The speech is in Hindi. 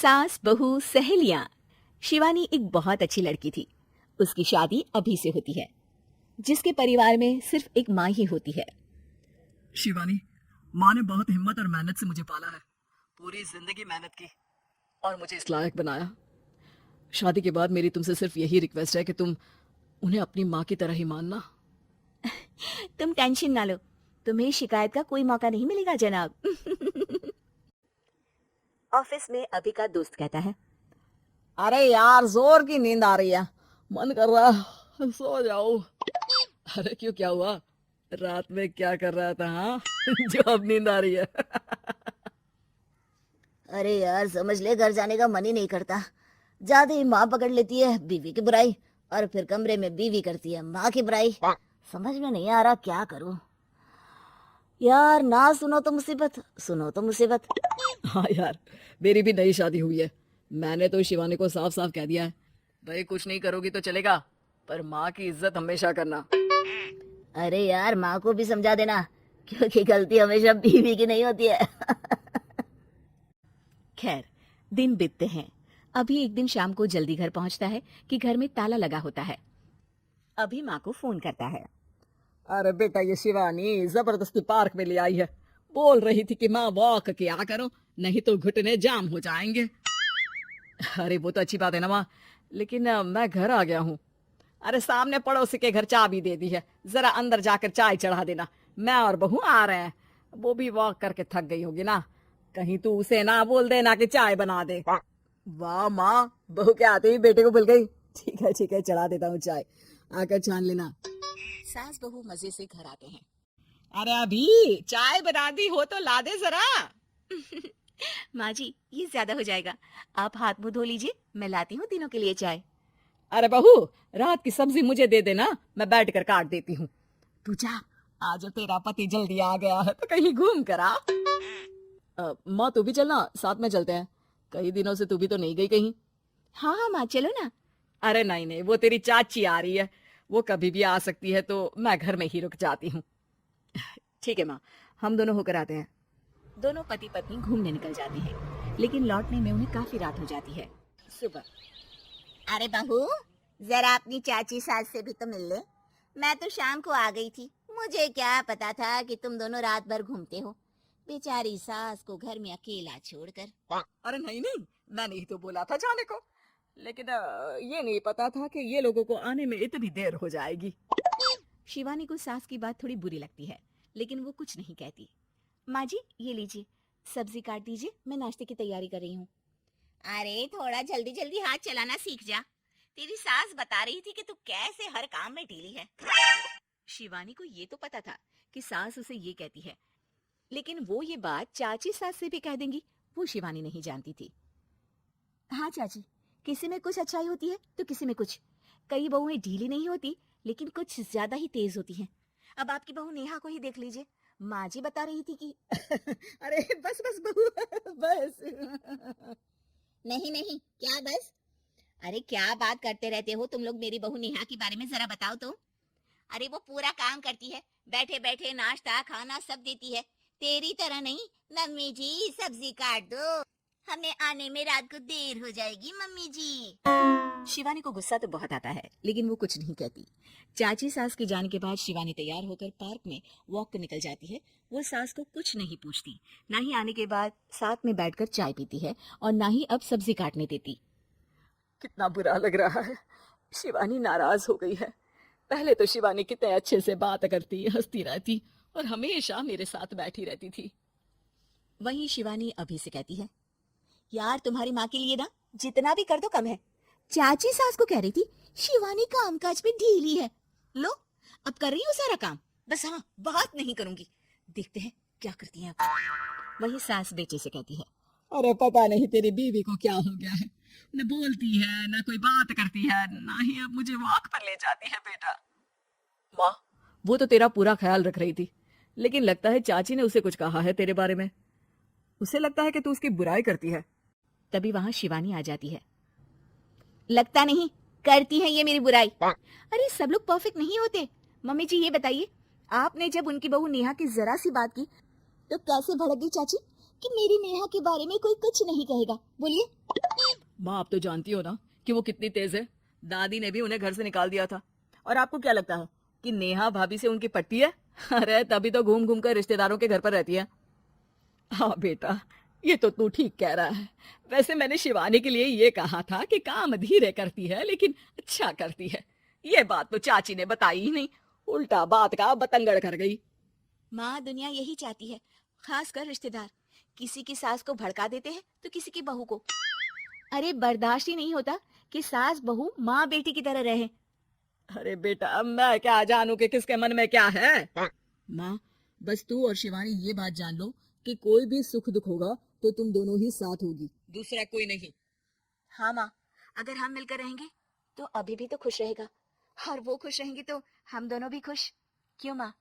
सास बहू सहेलियां। शिवानी एक बहुत अच्छी लड़की थी। उसकी शादी अभी से होती है, जिसके परिवार में सिर्फ एक माँ ही होती है। शिवानी, माँ ने बहुत हिम्मत और मेहनत से मुझे पाला है। पूरी जिंदगी मेहनत की और मुझे इस लायक बनाया। शादी के बाद मेरी तुमसे सिर्फ यही रिक्वेस्ट है कि तुम उन्हें अपनी माँ की तरह ही मानना। तुम टेंशन ना लो, तुम्हें शिकायत का कोई मौका नहीं मिलेगा जनाब। ऑफिस में अभी का दोस्त कहता है, अरे यार, जोर की नींद आ रही है, मन कर रहा है सो जाओ। अरे क्यों, क्या हुआ? रात में क्या कर रहा था? हाँ जो अब नींद आ रही है। अरे यार, समझ ले, घर जाने का मन ही नहीं करता। जाते ही माँ पकड़ लेती है बीवी की बुराई, और फिर कमरे में बीवी करती है माँ की बुराई। समझ में नहीं आ रहा क्या करूं। यार, ना सुनो तो मुसीबत, सुनो तो मुसीबत। हाँ यार, मेरी भी नई शादी हुई है। मैंने तो शिवानी को साफ साफ कह दिया है, भाई कुछ नहीं करोगी तो चलेगा, पर माँ की इज्जत हमेशा करना। अरे यार, माँ को भी समझा देना, क्योंकि गलती हमेशा बीवी की नहीं होती है। खैर दिन बीतते हैं। अभी एक दिन शाम को जल्दी घर पहुंचता है कि घर में ताला लगा होता है। अभी माँ को फोन करता है। अरे बेटा, ये शिवानी जबरदस्ती पार्क में ले आई है। बोल रही थी कि माँ वॉक किया करो, नहीं तो घुटने जाम हो जाएंगे। अरे वो तो अच्छी बात है ना माँ, लेकिन मैं घर आ गया हूँ। अरे सामने पड़ोसी के घर चाबी दे दी है, जरा अंदर जाकर चाय चढ़ा देना। मैं और बहू आ रहे हैं, वो भी वॉक करके थक गई होगी ना। कहीं तू उसे ना बोल देना कि चाय बना दे। वाह माँ, बहू के आते ही बेटे को भूल गई। ठीक है, चढ़ा देता हूँ चाय, आकर छान लेना। सास बहू मजे से घर आते हैं। अरे अभी चाय बना दी हो तो ला दे जरा। माँ जी, ये ज्यादा हो जाएगा, आप हाथ मुंह धो लीजिए, मैं लाती हूँ तीनों के लिए चाय। अरे बहू, रात की सब्जी मुझे दे देना, मैं बैठ कर काट देती हूँ। तू जा, आज तेरा पति जल्दी आ गया है तो कहीं घूम कर आ। माँ तू भी चलना, साथ में चलते हैं। कई दिनों से तू भी तो नहीं गई कहीं। हाँ हाँ माँ, चलो ना। अरे नहीं, वो तेरी चाची आ रही है, वो कभी भी आ सकती है, तो मैं घर में ही रुक जाती हूँ। ठीक है माँ, हम दोनों होकर आते हैं। दोनों पति पत्नी घूमने निकल जाते हैं, लेकिन लौटने में उन्हें काफी रात हो जाती है। सुबह, अरे बहू, जरा अपनी चाची सास से भी तो मिल ले। मैं तो शाम को आ गई थी, मुझे क्या पता था कि तुम दोनों रात भर घूमते हो। बेचारी सास को घर में अकेला छोड़कर। अरे नहीं, मैंने ही तो बोला था जाने को, लेकिन ये नहीं पता था कि ये लोगों को आने में इतनी देर हो जाएगी। शिवानी को सास की बात थोड़ी बुरी लगती है, लेकिन वो कुछ नहीं कहती। माँ जी, ये लीजिए, सब्जी काट दीजिए, मैं नाश्ते की तैयारी कर रही हूँ। अरे थोड़ा जल्दी जल्दी हाथ चलाना सीख जा। तेरी सास बता रही थी कि तू कैसे हर काम में ढीली है। शिवानी को ये तो पता था कि सास उसे ये कहती है, लेकिन वो ये बात चाची सास से भी कह देंगी, वो शिवानी नहीं जानती थी। हाँ चाची, किसी में कुछ अच्छाई होती है तो किसी में कुछ। कई बहुएं ढीली नहीं होती, लेकिन कुछ ज्यादा ही तेज होती हैं। अब आपकी बहू नेहा को ही देख लीजिए, माँ जी बता रही थी कि अरे बस बहू, बस। नहीं, क्या बस? अरे क्या बात करते रहते हो तुम लोग मेरी बहू नेहा के बारे में, जरा बताओ तो। अरे वो पूरा काम करती है, बैठे बैठे नाश्ता खाना सब देती है। तेरी तरह नहीं। मम्मी जी सब्जी काट दो, हमें आने में रात को देर हो जाएगी मम्मी जी। शिवानी को गुस्सा तो बहुत आता है, लेकिन वो कुछ नहीं कहती। चाची सास के जाने के बाद शिवानी तैयार होकर पार्क में वॉक को निकल जाती है। वो सास को कुछ नहीं पूछती, ना ही आने के बाद साथ में बैठकर चाय पीती है, और ना ही अब सब्जी काटने देती। कितना बुरा लग रहा है, शिवानी नाराज हो गई है। पहले तो शिवानी कितने अच्छे से बात करती, हंसती रहती और हमेशा मेरे साथ बैठी रहती थी। वहीं शिवानी अभी से कहती है, यार तुम्हारी माँ के लिए ना जितना भी कर दो कम है। चाची सास को कह रही थी शिवानी कामकाज में ढीली है, लो अब कर रही हूँ सारा काम, बस हाँ बात नहीं करूंगी, देखते हैं क्या करती हैं अब। वही सास बेटे से कहती है, अरे पता नहीं तेरी बीवी को क्या हो गया है, न बोलती है न कोई बात करती है, ना ही अब मुझे वॉक पर ले जाती है। बेटा, माँ वो तो तेरा पूरा ख्याल रख रही थी, लेकिन लगता है चाची ने उसे कुछ कहा है तेरे बारे में। उसे लगता है कि तू उसकी बुराई करती है। तभी वहां शिवानी आ जाती है। लगता नहीं, करती है ये मेरी बुराई। अरे सब लोग परफेक्ट नहीं होते। मम्मी जी ये बताइए, आपने जब उनकी बहू नेहा की जरा सी बात की तो कैसे भड़क गई चाची? कि मेरी नेहा के बारे में कोई कुछ नहीं कहेगा? बोलिए। माँ, आप तो जानती हो ना कि वो कितनी तेज है। दादी ने भी उन्हें घर से निकाल दिया था। और आपको क्या लगता है कि नेहा भाभी से उनकी पट्टी है? अरे तभी तो घूम घूम कर रिश्तेदारों के घर पर रहती है। हाँ बेटा, ये तो तू ठीक कह रहा है। वैसे मैंने शिवानी के लिए ये कहा था कि काम धीरे करती है लेकिन अच्छा करती है। ये बात तो चाची ने बताई ही नहीं, उल्टा बात का बतंगड़ कर गई। माँ, दुनिया यही चाहती है, खासकर रिश्तेदार। किसी की सास को भड़का देते हैं तो किसी की बहू को। अरे बर्दाश्त ही नहीं होता कि सास बहू माँ बेटी की तरह रहे। अरे बेटा, मैं क्या जानू कि किसके मन में क्या है। माँ, बस तू और शिवानी ये बात जान लो कि कोई भी सुख दुख होगा तो तुम दोनों ही साथ होगी, दूसरा कोई नहीं। हाँ माँ, अगर हम मिलकर रहेंगे तो अभी भी तो खुश रहेगा, और वो खुश रहेंगी तो हम दोनों भी खुश। क्यों माँ?